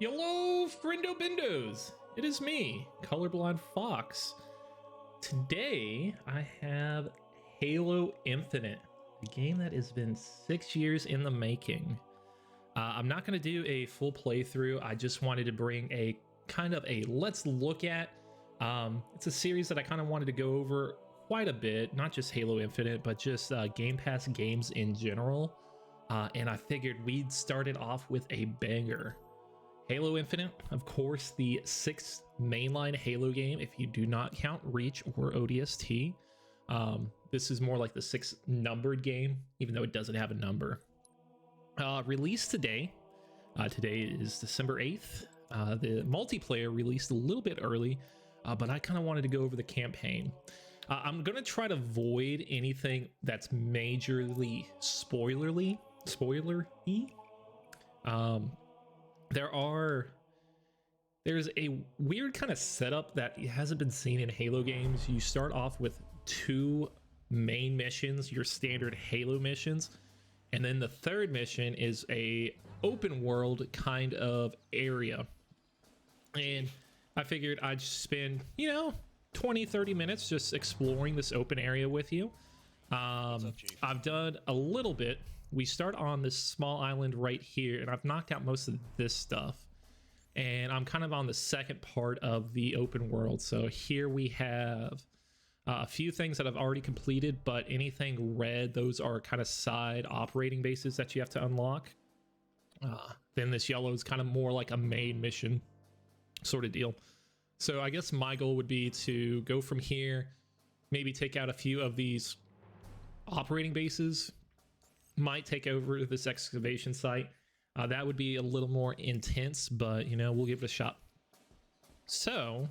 Hello, friendo bindos! It is me, Colorblind Fox. Today, I have Halo Infinite, a game that has been 6 years in the making. I'm not going to do a full playthrough. I just wanted to bring a kind of a let's look at. It's a series that I kind of wanted to go over quite a bit, not just Halo Infinite, but just Game Pass games in general. And I figured we'd start it off with a banger. Halo Infinite, of course, the 6th mainline Halo game, if you do not count Reach or ODST. This is more like the 6th numbered game, even though it doesn't have a number. Released today. Today is December 8th. The multiplayer released a little bit early, but I kind of wanted to go over the campaign. I'm going to try to avoid anything that's majorly spoilery. There's a weird kind of setup that hasn't been seen in Halo games. You start off with 2 main missions, your standard Halo missions, and then the third mission is a open world kind of area. And I figured I'd spend, 20-30 minutes just exploring this open area with you. I've done a little bit. We start on this small island right here, and I've knocked out most of this stuff. And I'm kind of on the second part of the open world. So here we have a few things that I've already completed, but anything red, those are kind of side operating bases that you have to unlock. Then this yellow is kind of more like a main mission sort of deal. So I guess my goal would be to go from here, maybe take out a few of these operating bases, might take over this excavation site. That would be a little more intense, but we'll give it a shot. So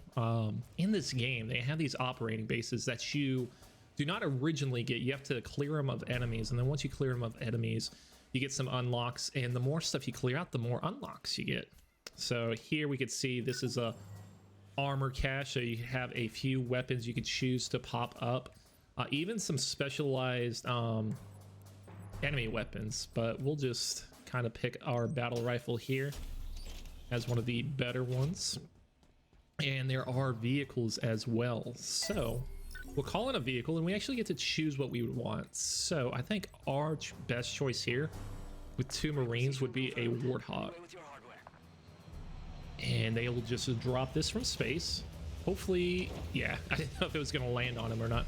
in this game, they have these operating bases that you do not originally get. You have to clear them of enemies, and then once you clear them of enemies, you get some unlocks, and the more stuff you clear out, the more unlocks you get. So here we could see this is a armor cache, so you have a few weapons you could choose to pop up, even some specialized enemy weapons, but we'll just kind of pick our battle rifle here as one of the better ones. And there are vehicles as well, so we'll call it a vehicle, and we actually get to choose what we would want. So I think our best choice here with 2 Marines would be a Warthog, and they will just drop this from space. Hopefully, yeah, I didn't know if it was going to land on him or not.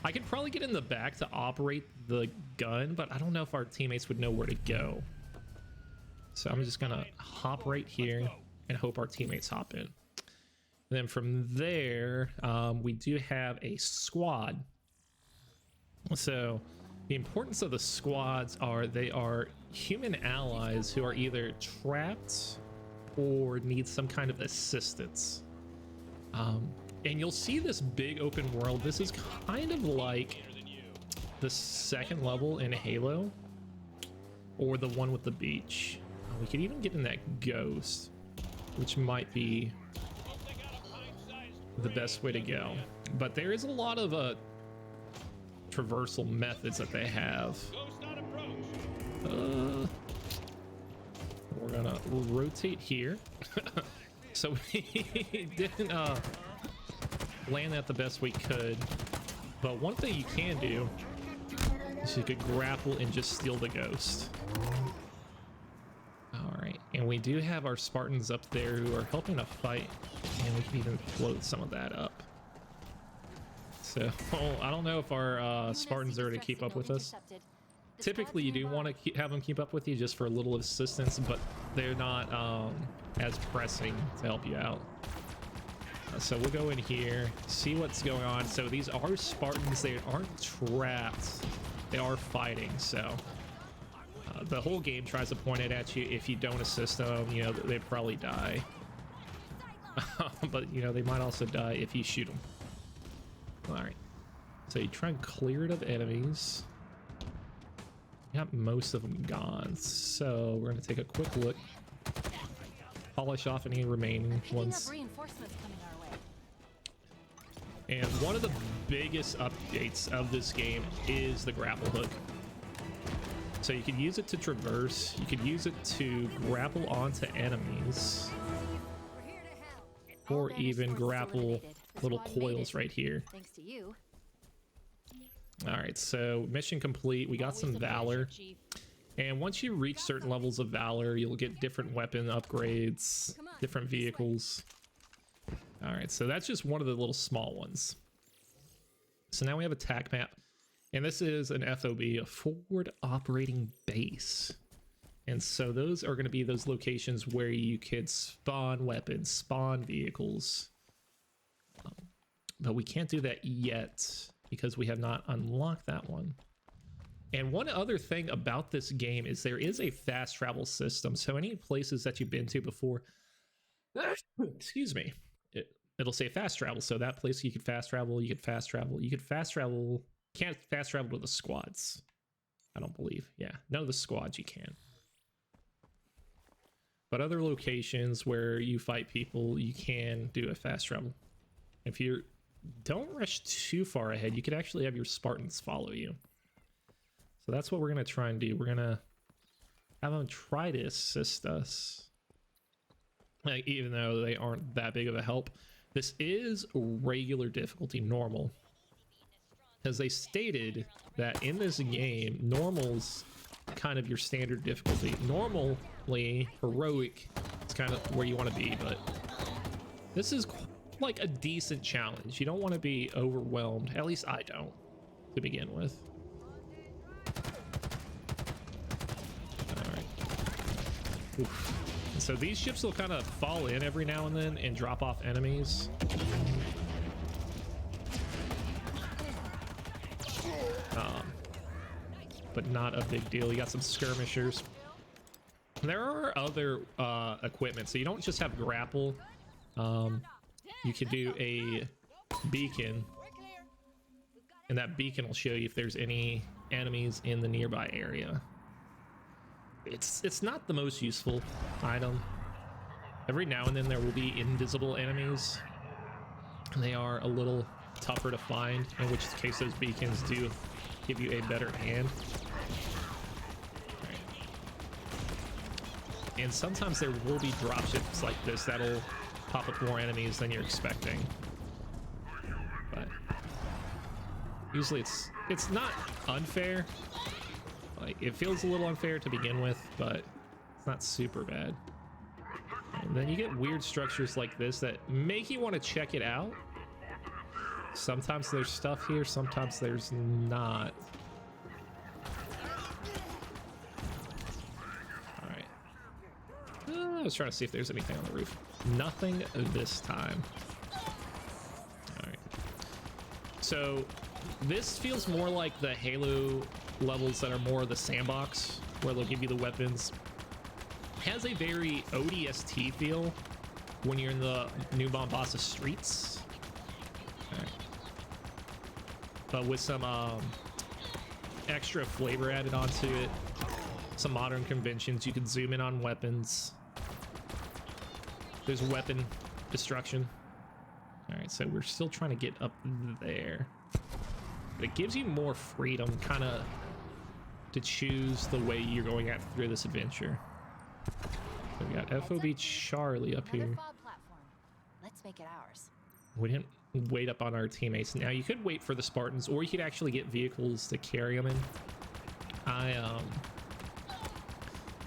I could probably get in the back to operate the gun, but I don't know if our teammates would know where to go. So I'm just gonna hop right here and hope our teammates hop in. And then from there, we do have a squad. So the importance of the squads are they are human allies who are either trapped or need some kind of assistance. And you'll see this big open world. This is kind of like the second level in Halo, or the one with the beach. We could even get in that ghost, which might be the best way to go. But there is a lot of traversal methods that they have. We're gonna rotate here. So we didn't land that the best we could, but one thing you can do is you could grapple and just steal the ghost. All right, and we do have our Spartans up there who are helping to fight, and we can even float some of that up. So I don't know if our Spartans are to keep up with us. Typically you do want to have them keep up with you just for a little assistance, but they're not as pressing to help you out. So we'll go in here, see what's going on. So these are Spartans. They aren't trapped. They are fighting. So the whole game tries to point it at you. If you don't assist them, they probably die. But, they might also die if you shoot them. All right. So you try and clear it of enemies. You got most of them gone. So we're going to take a quick look. Polish off any remaining ones. And one of the biggest updates of this game is the grapple hook. So you could use it to traverse, you could use it to grapple onto enemies, or even grapple little coils right here. Thanks to you. All right, so mission complete. We got some valor. And once you reach certain levels of valor, you'll get different weapon upgrades, different vehicles. All right, so that's just one of the little small ones. So now we have a TAC map. And this is an FOB, a forward operating base. And so those are going to be those locations where you could spawn weapons, spawn vehicles. But we can't do that yet because we have not unlocked that one. And one other thing about this game is there is a fast travel system. So any places that you've been to before, excuse me, it'll say fast travel. So that place you could fast travel, you could fast travel, you could fast travel. Can't fast travel to the squads, I don't believe. Yeah, none of the squads you can. But other locations where you fight people, you can do a fast travel. If you don't rush too far ahead, you could actually have your Spartans follow you. So that's what we're going to try and do. We're going to have them try to assist us. Like, even though they aren't that big of a help. This is regular difficulty, normal. Because they stated that in this game, normal's kind of your standard difficulty. Normally, heroic is kind of where you want to be, but this is like a decent challenge. You don't want to be overwhelmed. At least I don't, to begin with. All right. Oof. So these ships will kind of fall in every now and then and drop off enemies. But not a big deal. You got some skirmishers. There are other equipment, so you don't just have grapple. You could do a beacon, and that beacon will show you if there's any enemies in the nearby area. It's not the most useful item. Every now and then there will be invisible enemies, and they are a little tougher to find, in which case those beacons do give you a better hand. Right. And sometimes there will be dropships like this that'll pop up more enemies than you're expecting. But usually it's not unfair. Like, it feels a little unfair to begin with, but it's not super bad. And then you get weird structures like this that make you want to check it out. Sometimes there's stuff here, sometimes there's not. Alright. I was trying to see if there's anything on the roof. Nothing this time. Alright. So, this feels more like the Halo levels that are more the Sandbox, where they'll give you the weapons. It has a very ODST feel when you're in the New Mombasa streets. But with some extra flavor added onto it, some modern conventions. You can zoom in on weapons. There's weapon destruction. All right, so we're still trying to get up there, but it gives you more freedom, kind of, to choose the way you're going at through this adventure. So we got FOB Charlie up here. Let's make it ours. We didn't wait up on our teammates. Now you could wait for the Spartans, or you could actually get vehicles to carry them in. I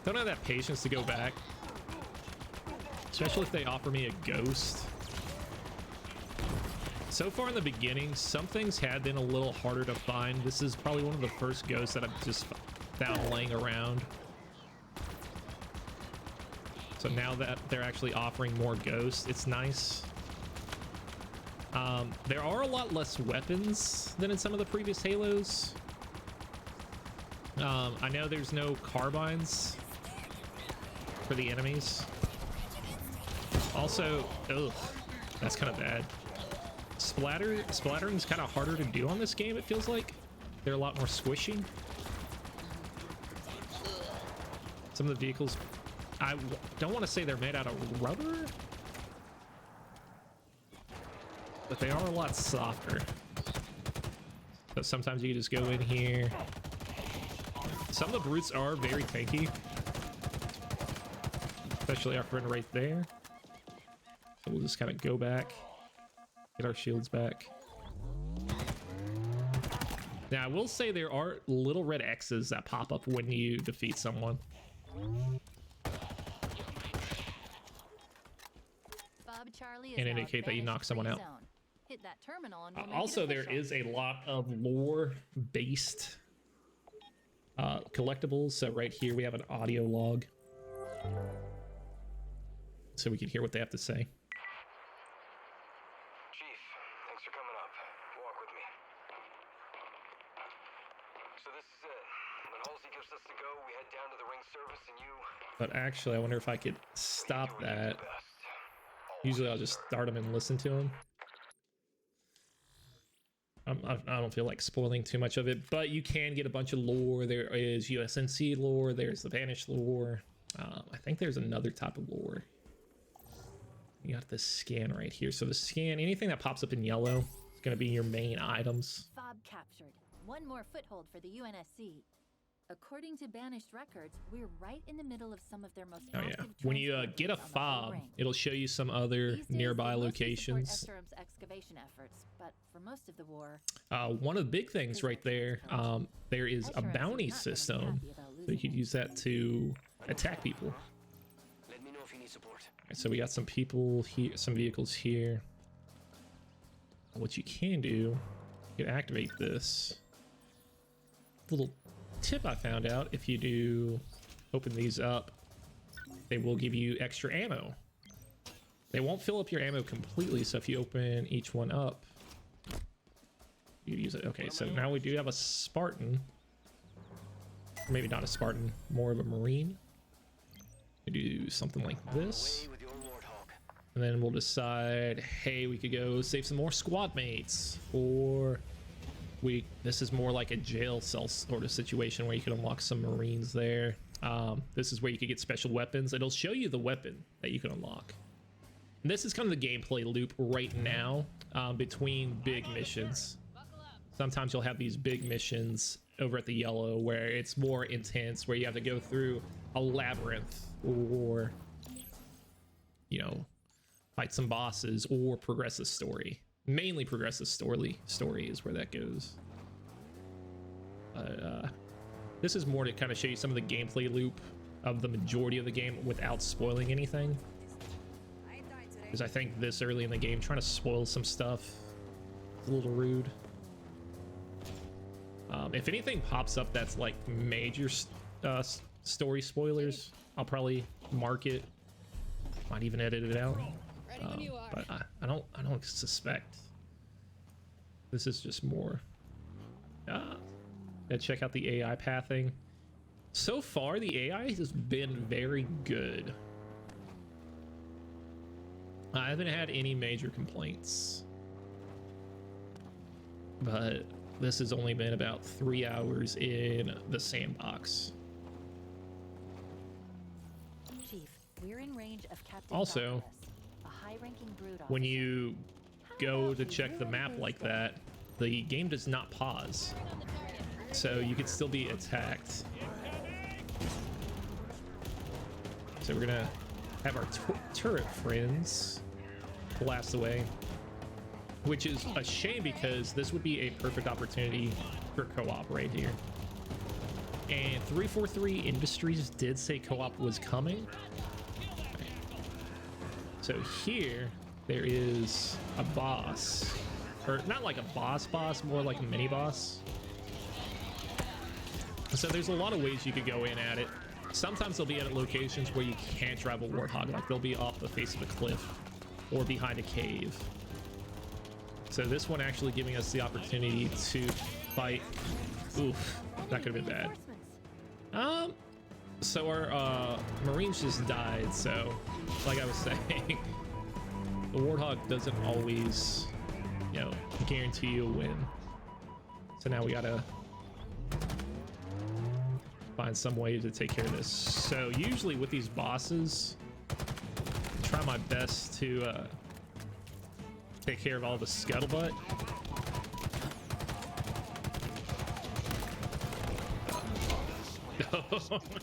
don't have that patience to go back, especially if they offer me a ghost. So far in the beginning, some things had been a little harder to find. This is probably one of the first ghosts that I've just found laying around. So now that they're actually offering more ghosts, it's nice. There are a lot less weapons than in some of the previous Halos. I know there's no carbines for the enemies. Also, ugh, that's kind of bad. Splattering's kind of harder to do on this game, it feels like. They're a lot more squishy. Some of the vehicles, I don't want to say they're made out of rubber, but they are a lot softer. So sometimes you can just go in here, Some of the brutes are very tanky, especially our friend right there. So we'll just kind of go back, get our shields back. Now, I will say there are little red X's that pop up when you defeat someone. Bob Charlie And indicate that you knock someone out. Hit that terminal and we'll make Also, it there official. is a lot of lore-based collectibles. So right here, we have an audio log. So we can hear what they have to say. Chief, thanks for coming up. Walk with me. So this is it. When Halsey gives us the go, we head down to the ring service and you... But actually, I wonder if I could stop do what you do that. best. Usually I'll just start them and listen to them. I don't feel like spoiling too much of it, but you can get a bunch of lore. There is USNC lore. There's the Vanished lore. I think there's another type of lore. You got the scan right here. So the scan, anything that pops up in yellow is going to be your main items. Fob captured. One more foothold for the UNSC. According to Banished records, we're right in the middle of some of their most Oh yeah, active when you transport get a routes on the whole fob, ring. it'll show you some other These days, nearby they mostly locations. support SRM's excavation efforts, but for most of the war, One of the big things right there, there is a bounty system. So you could use that to attack people. Let me know if you need support. Alright, so we got some people here, some vehicles here. What you can do, you can activate this. Little tip I found out, if you do open these up, they will give you extra ammo. They won't fill up your ammo completely, so if you open each one up, you use it. Okay, so now we do have a Spartan. Maybe not a Spartan, more of a Marine. We do something like this. Away with your Warthog. And then we'll decide, hey, we could go save some more squad mates, or this is more like a jail cell sort of situation where you can unlock some Marines there. This is where you could get special weapons. It'll show you the weapon that you can unlock. And this is kind of the gameplay loop right now, between big missions. Sometimes you'll have these big missions over at the yellow where it's more intense, where you have to go through a labyrinth, or, you know, fight some bosses, or progress the story. Mainly progress the story is where that goes. This is more to kind of show you some of the gameplay loop of the majority of the game without spoiling anything, because I think this early in the game trying to spoil some stuff is a little rude. If anything pops up that's like major story spoilers, I'll probably mark it, might even edit it out. But I don't suspect. This is just more. Check out the AI pathing. So far, the AI has been very good. I haven't had any major complaints, but this has only been about 3 hours in the sandbox. Chief, we're in range of Captain Also, Douglas, a high-ranking brood when officer. you go to check the map like that, the game does not pause, so you could still be attacked. So we're gonna have our turret friends blast away, which is a shame because this would be a perfect opportunity for co-op right here. And 343 Industries did say co-op was coming. So here there is a boss, or not like a boss, more like a mini boss. So there's a lot of ways you could go in at it. Sometimes they'll be at locations where you can't drive a Warthog, like they'll be off the face of a cliff or behind a cave. So this one actually giving us the opportunity to fight. Oof, that could have been bad. So our Marines just died, so like I was saying, the Warthog doesn't always, you know, guarantee you a win. So now we gotta find some way to take care of this. So usually with these bosses, I try my best to take care of all the scuttlebutt.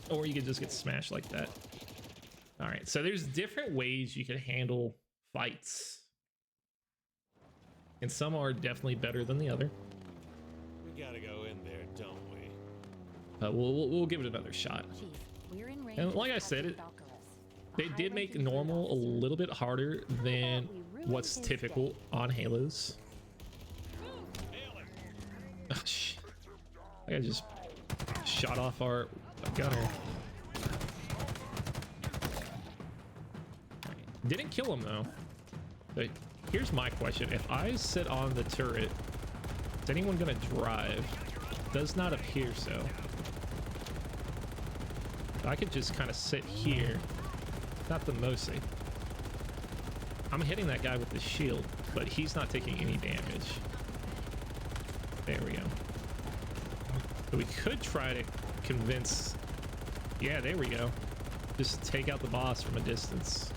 Or you can just get smashed like that. All right, so there's different ways you can handle fights. And some are definitely better than the other. We gotta go in there, don't we? But we'll give it another shot. Chief, we're in range And like I of said, Captain they Valkyros, a did make high-ranking normal a fleet officer. little bit harder than what's his typical day? on Halos. Oh, shit. I just shot off our gunner. Didn't kill him though. But here's my question. If I sit on the turret, is anyone gonna drive? Does not appear so. I could just kind of sit here. Not the most safe. I'm hitting that guy with the shield, but he's not taking any damage. There we go. But we could try to convince... Yeah, there we go. Just take out the boss from a distance.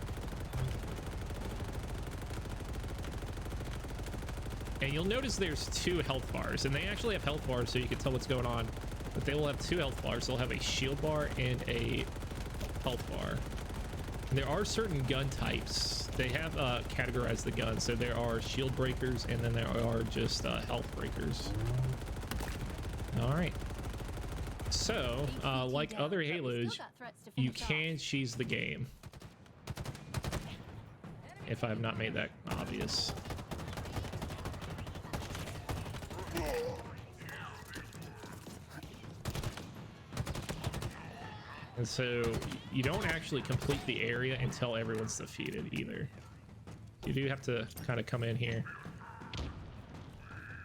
And you'll notice there's 2 health bars, and they actually have health bars so you can tell what's going on. But they will have 2 health bars. They'll have a shield bar and a health bar. And there are certain gun types. They have categorized the guns. So there are shield breakers, and then there are just health breakers. All right. So, like other Halos, you can cheese the game. If I have not made that obvious. And so you don't actually complete the area until everyone's defeated either. You do have to kind of come in here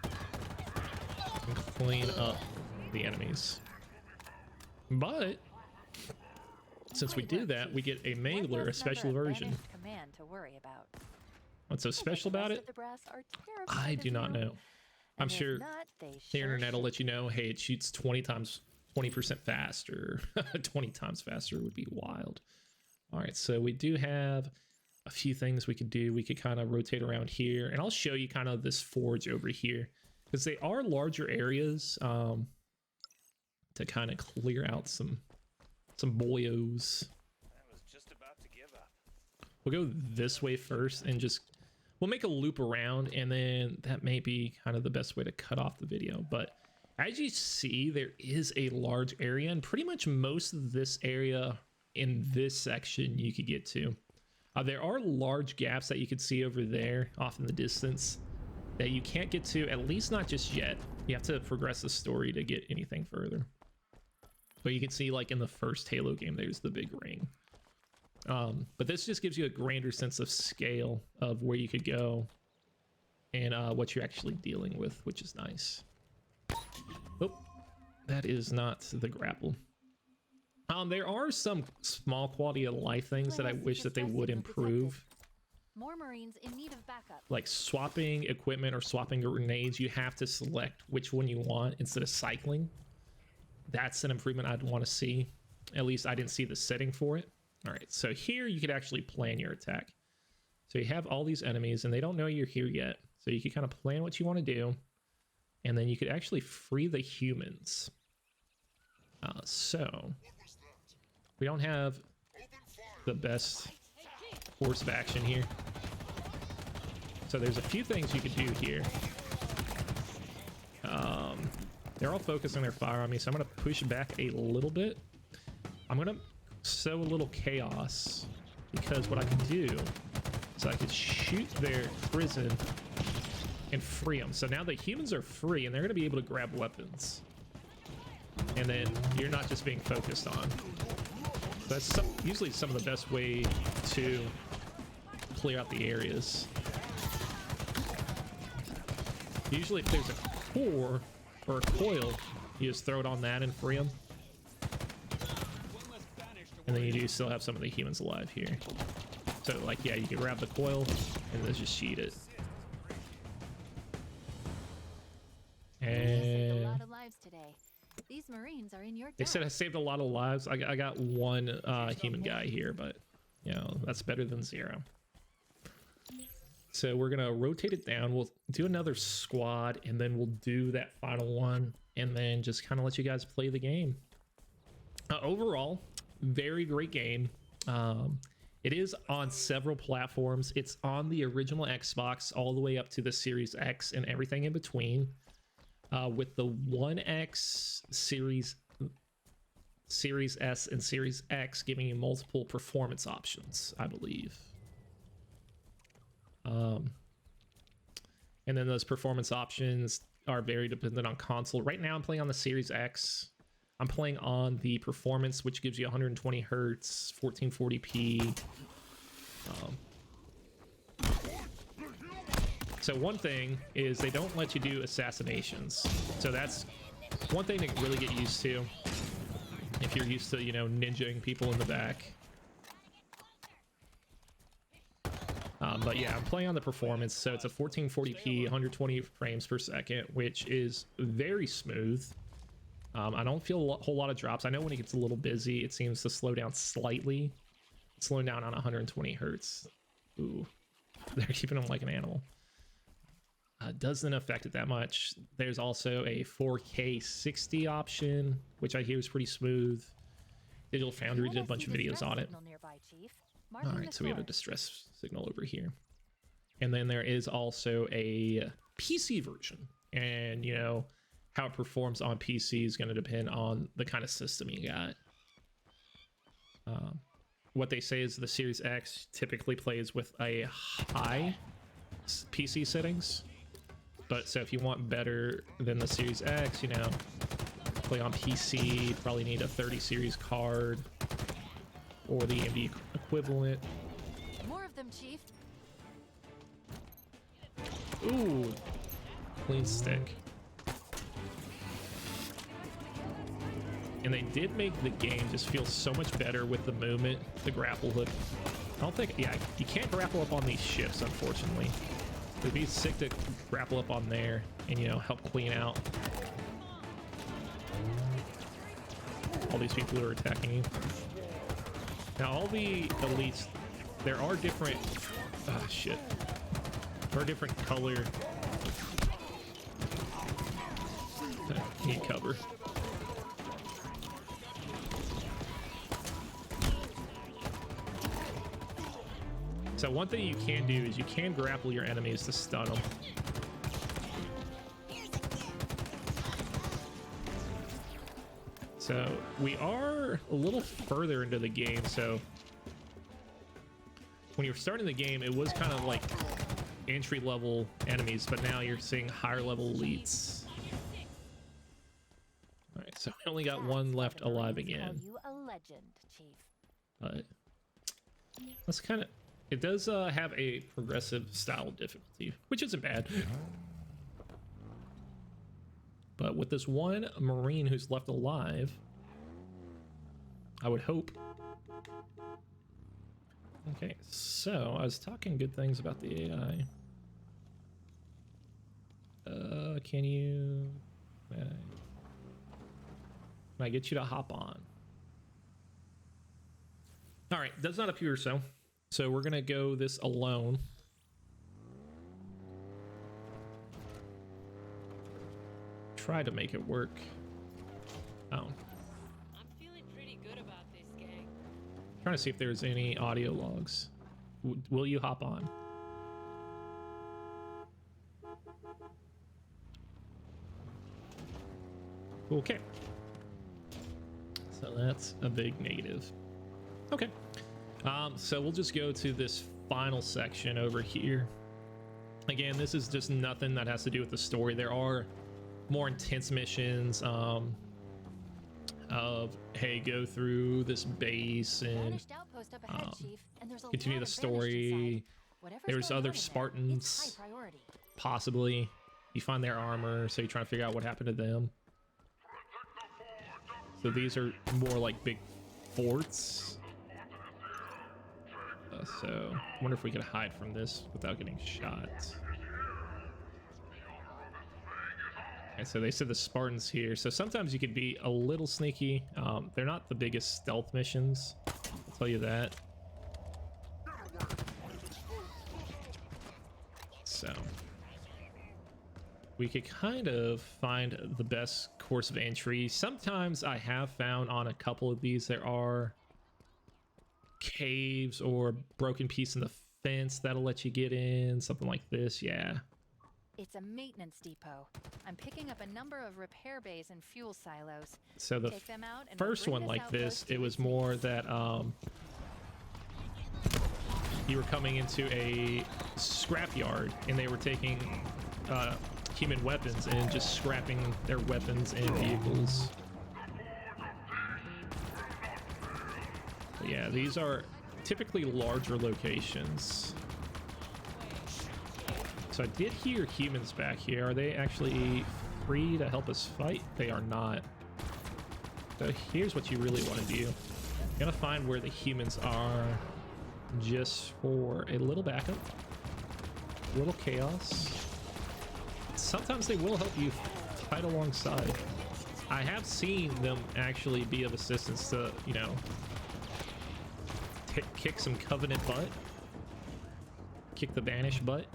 and clean up the enemies. But since we do that, we get a mangler, a special version. Command to worry about. What's so special about it? I do not know. I'm sure the internet will let you know, hey, it shoots 20% faster. 20 times faster would be wild. All right, so we do have a few things we could do. We could kind of rotate around here, and I'll show you kind of this forge over here because they are larger areas to kind of clear out some boyos. I was just about to give up. We'll go this way first and just we'll make a loop around, and then that may be kind of the best way to cut off the video. But as you see, there is a large area, and pretty much most of this area in this section you could get to. There are large gaps that you could see over there off in the distance that you can't get to, at least not just yet. You have to progress the story to get anything further. But you can see, like in the first Halo game, there's the big ring. But this just gives you a grander sense of scale of where you could go and what you're actually dealing with, which is nice. Oh, that is not the grapple. There are some small quality of life things that I wish that they would improve. More Marines in need of backup. Like swapping equipment or swapping grenades, you have to select which one you want instead of cycling. That's an improvement I'd want to see. At least I didn't see the setting for it. All right, so here you could actually plan your attack. So you have all these enemies and they don't know you're here yet. So you can kind of plan what you want to do. And then you could actually free the humans. So we don't have the best course of action here. So there's a few things you could do here. They're all focusing their fire on me, so I'm going to push back a little bit. I'm going to sow a little chaos, because what I can do is I could shoot their prison and free them. So now the humans are free, and they're going to be able to grab weapons. And then you're not just being focused on. So that's usually some of the best way to clear out the areas. Usually if there's a core or a coil, you just throw it on that and free them. And then you do still have some of the humans alive here. So like, yeah, you can grab the coil and then just shoot it. And a lot of lives today. These Marines are in your they said I saved a lot of lives. I got one human guy here, but you know, that's better than 0. So we're gonna rotate it down. We'll do another squad, and then we'll do that final one, and then just kind of let you guys play the game. Overall, very great game. It is on several platforms. It's on the original Xbox all the way up to the Series X and everything in between, with the One X, Series S, and Series X giving you multiple performance options, I believe. And then those performance options are very dependent on console. Right now I'm playing on the Series X. I'm playing on the performance, which gives you 120 hertz, 1440p. So one thing is they don't let you do assassinations. So that's one thing to really get used to if you're used to, you know, ninjaing people in the back. But yeah, I'm playing on the performance, so it's a 1440p, 120 frames per second, which is very smooth. I don't feel a whole lot of drops. I know when it gets a little busy, it seems to slow down slightly. It's slowing down on 120 hertz. Ooh, they're keeping them like an animal. Doesn't affect it that much. There's also a 4K 60 option, which I hear is pretty smooth. Digital Foundry did a bunch of videos on it. All right, so we have a distress signal over here. And then there is also a PC version. And, you know, how it performs on PC is going to depend on the kind of system you got. What they say is the Series X typically plays with a high PC settings. But so if you want better than the Series X, you know, play on PC, probably need a 30 series card or the AMD equivalent. More of them, Chief. Ooh, clean stick. And they did make the game just feel so much better with the movement, the grapple hook. I don't think, yeah, you can't grapple up on these ships, unfortunately. It'd be sick to grapple up on there and, you know, help clean out all these people who are attacking you. Now, all the elites, there are different, shit. There are different color. Need cover. So one thing you can do is you can grapple your enemies to stun them. So we are a little further into the game. So when you're starting the game, it was kind of like entry level enemies, but now you're seeing higher level elites. All right, so we only got one left alive again. You a legend, Chief. But that's kind of, it does have a progressive style difficulty, which isn't bad. But with this one Marine who's left alive, I would hope. Okay, so I was talking good things about the AI. Can you... can I get you to hop on? All right, does not appear so. So we're gonna go this alone. Try to make it work. Oh. I'm feeling pretty good about this, gang. Trying to see if there's any audio logs. Will you hop on? Okay. So that's a big negative. Okay. So we'll just go to this final section over here. Again, this is just nothing that has to do with the story. There are more intense missions of, hey, go through this base and continue the story. There's other Spartans, possibly. You find their armor, so you're trying to figure out what happened to them. So these are more like big forts. So I wonder if we could hide from this without getting shot. Okay, so they said the Spartans here. So sometimes you could be a little sneaky. They're not the biggest stealth missions, I'll tell you that. So we could kind of find the best course of entry. Sometimes I have found on a couple of these there are caves or broken piece in the fence that'll let you get in, something like this. Yeah. It's a maintenance depot. I'm picking up a number of repair bays and fuel silos. So the Take them out and we'll first bring one this like outpost this, to it was its more knees. that you were coming into a scrapyard and they were taking human weapons and just scrapping their weapons and vehicles. But yeah, these are typically larger locations. So I did hear humans back here. Are they actually free to help us fight? They are not. So here's what you really want to do. You're gonna find where the humans are just for a little backup, a little chaos. Sometimes they will help you fight alongside. I have seen them actually be of assistance to, you know, kick some Covenant butt, kick the Banished butt.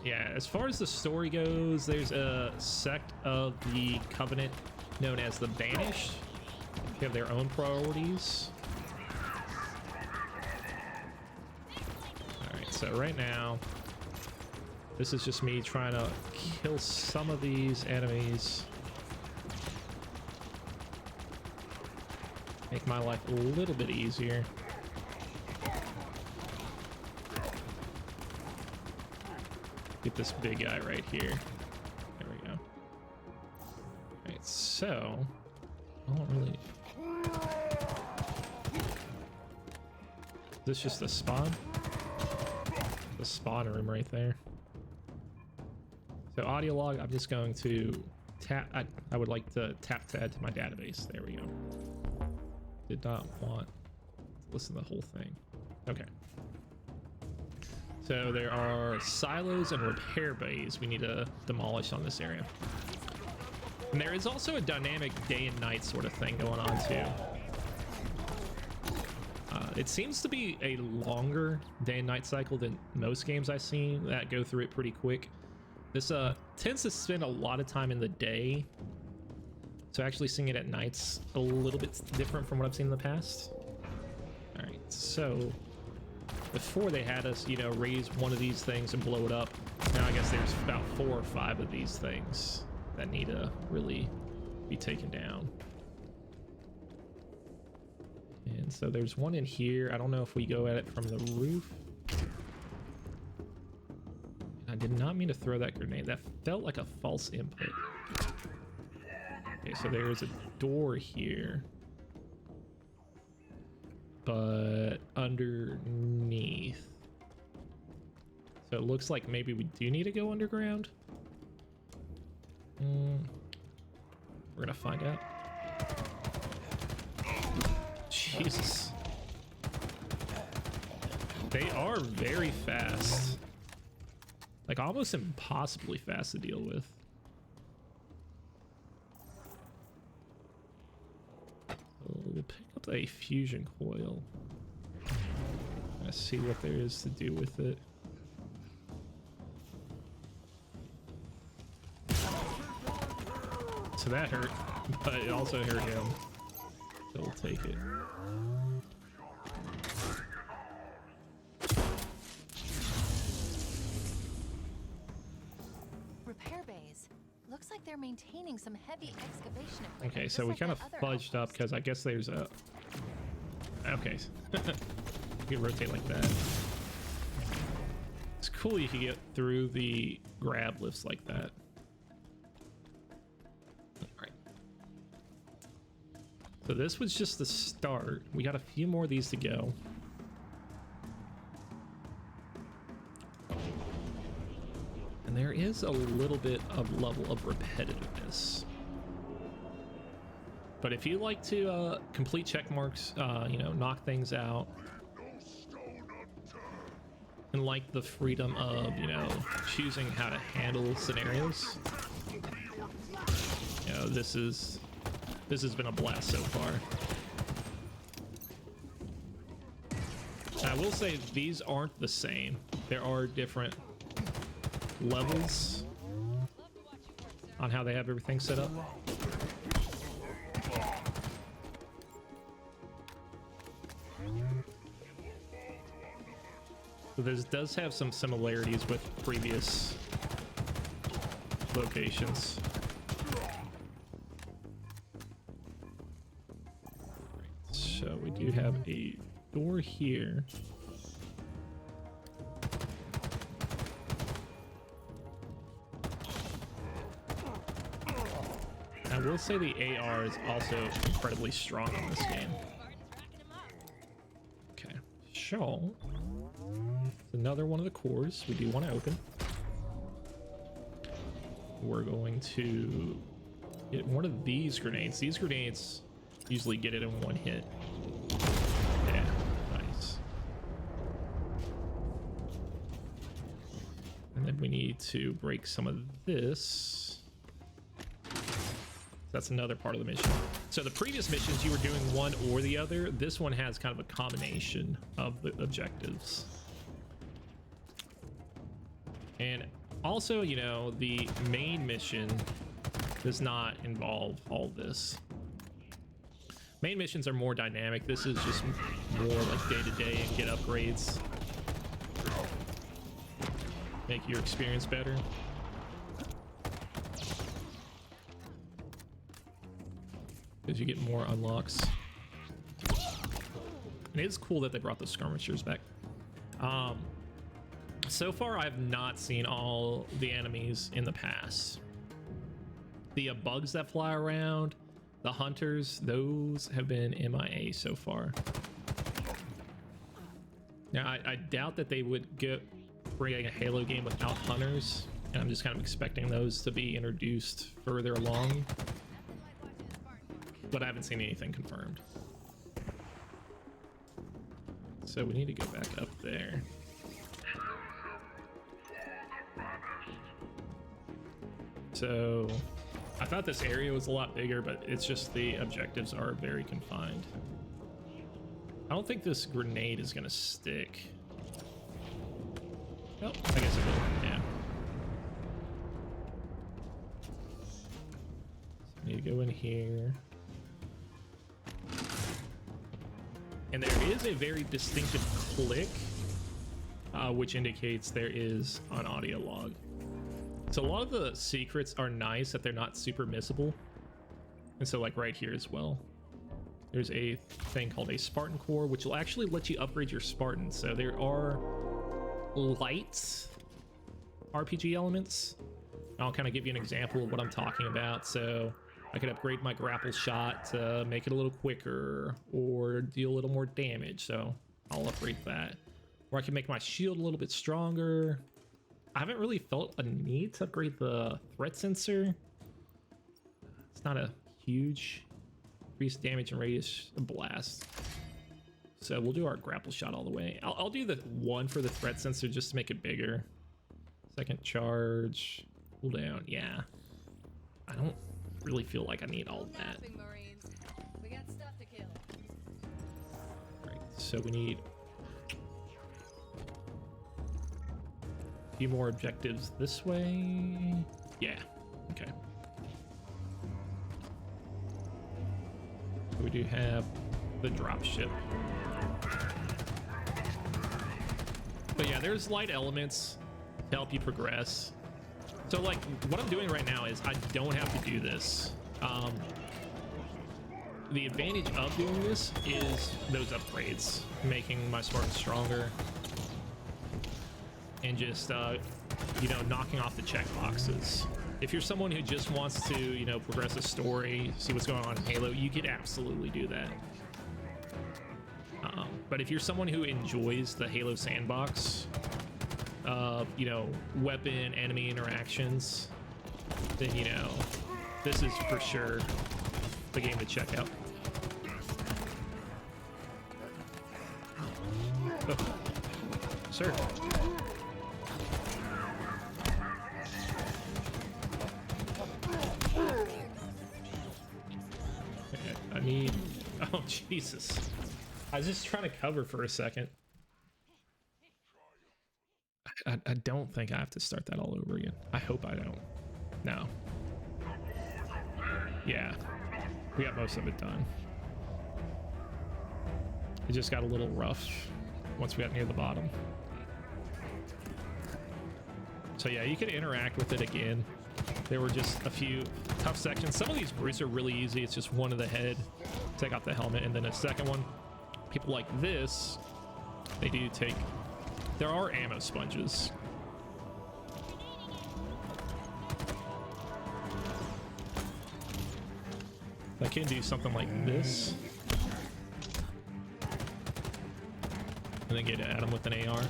Yeah, as far as the story goes, there's a sect of the Covenant known as the Banished. They have their own priorities. Alright, so right now, this is just me trying to kill some of these enemies. Make my life a little bit easier. Get this big guy right here. There we go. Alright, so I don't really. Is this just a spawn? The spawn room right there. So audio log, I'm just going to tap. I would like to tap to add to my database. There we go. Did not want to listen to the whole thing. Okay. So there are silos and repair bays we need to demolish on this area. And there is also a dynamic day and night sort of thing going on too. It seems to be a longer day and night cycle than most games I've seen that go through it pretty quick. This tends to spend a lot of time in the day. So actually seeing it at night's a little bit different from what I've seen in the past. All right, so before they had us, you know, raise one of these things and blow it up. Now I guess there's about 4 or 5 of these things that need to really be taken down. And so there's one in here. I don't know if we go at it from the roof. I did not mean to throw that grenade. That felt like a false input. Okay, so there's a door here. But underneath. So it looks like maybe we do need to go underground. We're gonna find out. Jesus. They are very fast. Like almost impossibly fast to deal with. We'll pick up a fusion coil. Let's see what there is to do with it. So that hurt, but it also hurt him. So we'll take it. Repair bays. Looks like they're maintaining some heavy excavation equipment. Okay, so we kind of fudged up because I guess there's a. Okay, you can rotate like that. It's cool you can get through the grab lifts like that. Alright. So this was just the start. We got a few more of these to go. And there is a little bit of level of repetitiveness. But if you like to complete check marks, you know, knock things out, and like the freedom of, you know, choosing how to handle scenarios, you know, this has been a blast so far. I will say these aren't the same. There are different levels. on how they have everything set up. So this does have some similarities with previous locations. So we do have a door here. I will say the AR is also incredibly strong in this game. Okay, so another one of the cores we do want to open. We're going to get one of these grenades. These grenades usually get it in one hit. Yeah, nice. And then we need to break some of this. That's another part of the mission. So the previous missions, you were doing one or the other. This one has kind of a combination of the objectives. And also, you know, the main mission does not involve all this. Main missions are more dynamic. This is just more like day-to-day and get upgrades. Make your experience better. Because you get more unlocks. And it is cool that they brought the skirmishers back. So far, I've not seen all the enemies in the past. The bugs that fly around, the hunters, those have been MIA so far. Now, I doubt that they would bring a Halo game without hunters, and I'm just kind of expecting those to be introduced further along. But I haven't seen anything confirmed. So we need to go back up there. So I thought this area was a lot bigger, but it's just the objectives are very confined. I don't think this grenade is gonna stick. Oh, I guess it will. Yeah. So I need to go in here. And there is a very distinctive click, which indicates there is an audio log. So a lot of the secrets are nice that they're not super missable. And so like right here as well, there's a thing called a Spartan Core, which will actually let you upgrade your Spartan. So there are light RPG elements. I'll kind of give you an example of what I'm talking about. So I could upgrade my grapple shot to make it a little quicker or deal a little more damage. So I'll upgrade that. Or I can make my shield a little bit stronger. I haven't really felt a need to upgrade the threat sensor. It's not a huge increased damage and radius blast. So we'll do our grapple shot all the way. I'll do the one for the threat sensor just to make it bigger. Second charge, cooldown. Yeah, I don't really feel like I need all of that. We got stuff to kill. All right, so we need a few more objectives this way. Yeah, okay. We do have the drop ship. But yeah, there's light elements to help you progress. So like what I'm doing right now is I don't have to do this. The advantage of doing this is those upgrades, making my Spartan stronger and just, you know, knocking off the check boxes. If you're someone who just wants to, you know, progress a story, see what's going on in Halo, you could absolutely do that. But if you're someone who enjoys the Halo Sandbox, you know, weapon, enemy interactions, then, you know, this is for sure the game to check out. Oh, sir. Okay, I need... Oh, Jesus. I was just trying to cover for a second. I don't think I have to start that all over again. I hope I don't. No. Yeah, we got most of it done. It just got a little rough once we got near the bottom. So yeah, you could interact with it again. There were just a few tough sections. Some of these brutes are really easy. It's just one to the head, take off the helmet, and then a second one. People like this, they do take... There are ammo sponges. I can do something like this. And then get at him with an AR.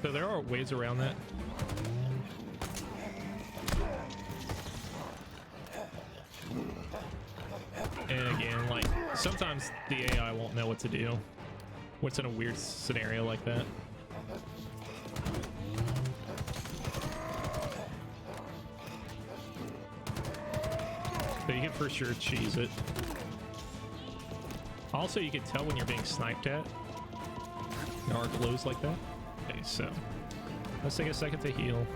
So there are ways around that. And again, like, sometimes the AI won't know what to do. What's in a weird scenario like that? So you can for sure cheese it. Also, you can tell when you're being sniped at. Your arc glows like that. Okay, so let's take a second to heal.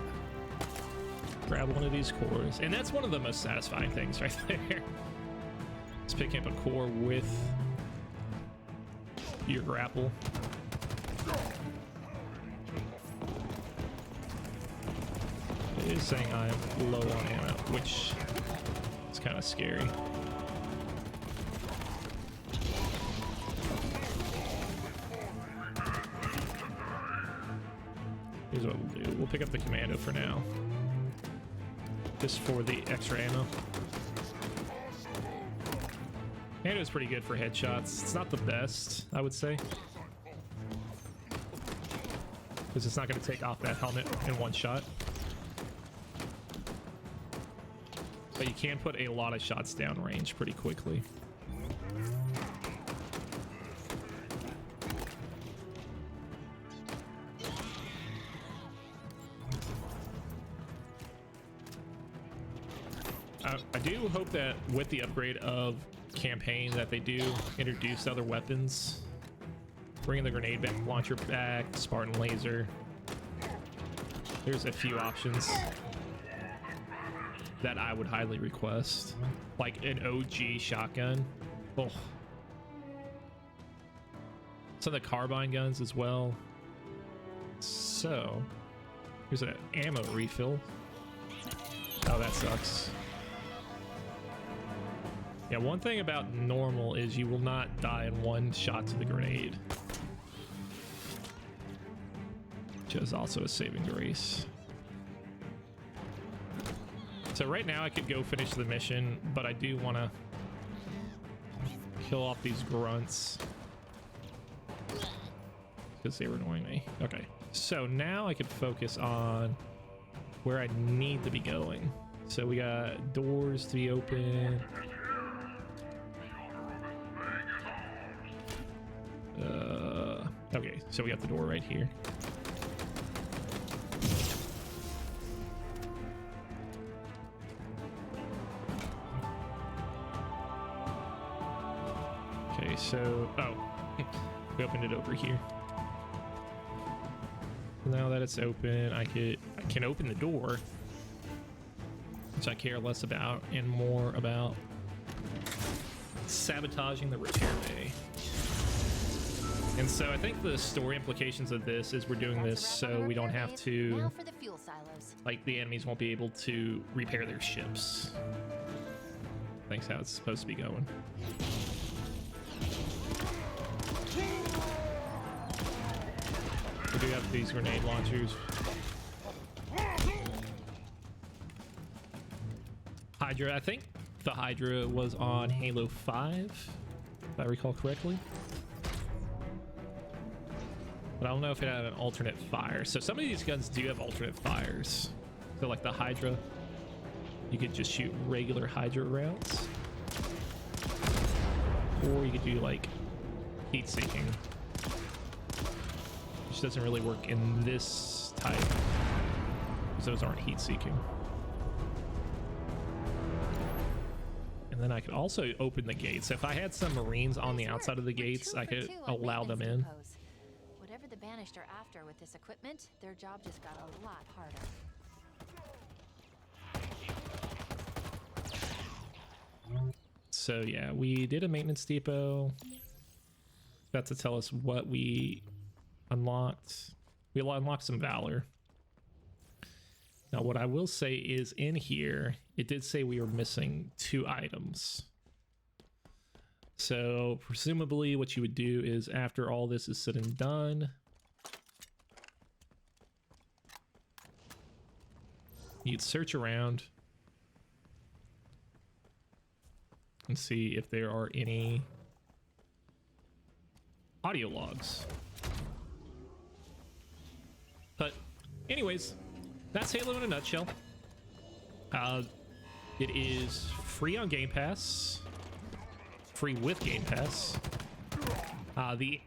Grab one of these cores. And that's one of the most satisfying things right there. It's picking up a core with your grapple. It is saying I'm low on ammo, which is kind of scary. Here's what we'll do. We'll pick up the commando for now. Just for the extra ammo. Commando is pretty good for headshots. It's not the best, I would say. Because it's not going to take off that helmet in one shot. But you can put a lot of shots down range pretty quickly. I do hope that with the upgrade of campaign that they do introduce other weapons, bringing the grenade launcher back, Spartan laser. There's a few options that I would highly request, like an OG shotgun. Oh, some of the carbine guns as well. So here's an ammo refill. Oh, that sucks. Yeah, one thing about normal is you will not die in one shot to the grenade. Which is also a saving grace. So right now I could go finish the mission, but I do want to kill off these grunts because they were annoying me. Okay, so now I could focus on where I need to be going. So we got doors to be open. Okay, so we got the door right here. Okay, so we opened it over here. Now that it's open, I can open the door, which I care less about and more about sabotaging the repair bay. And so I think the story implications of this is we're doing this so we don't have to, Now for the fuel silos. like, the enemies won't be able to repair their ships. I think that's how it's supposed to be going. We do have these grenade launchers. Hydra, I think the Hydra was on Halo 5, if I recall correctly. But I don't know if it had an alternate fire. So some of these guns do have alternate fires. So like the Hydra, you could just shoot regular Hydra rounds. Or you could do like heat seeking, which doesn't really work in this type because those aren't heat seeking. And then I could also open the gates. So if I had some Marines on the outside of the gates, I could allow them in. Whatever the Banished are after with this equipment, their job just got a lot harder. So yeah, we did a maintenance depot. About to tell us what we unlocked. We unlocked some valor. Now what I will say is in here, it did say we were missing 2 items. So presumably what you would do is after all this is said and done, you'd search around and see if there are any audio logs. But anyways, that's Halo in a nutshell. It is free on Game Pass. Free with Game Pass. The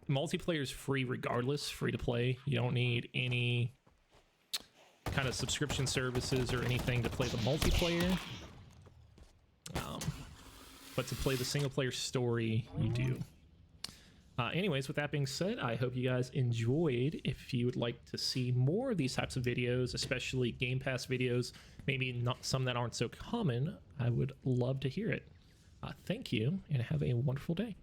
multiplayer is free regardless, free to play. You don't need any kind of subscription services or anything to play the multiplayer. But to play the single player story, you do. Anyways, with that being said, I hope you guys enjoyed. If you would like to see more of these types of videos, especially Game Pass videos, maybe not some that aren't so common, I would love to hear it. Thank you, and have a wonderful day.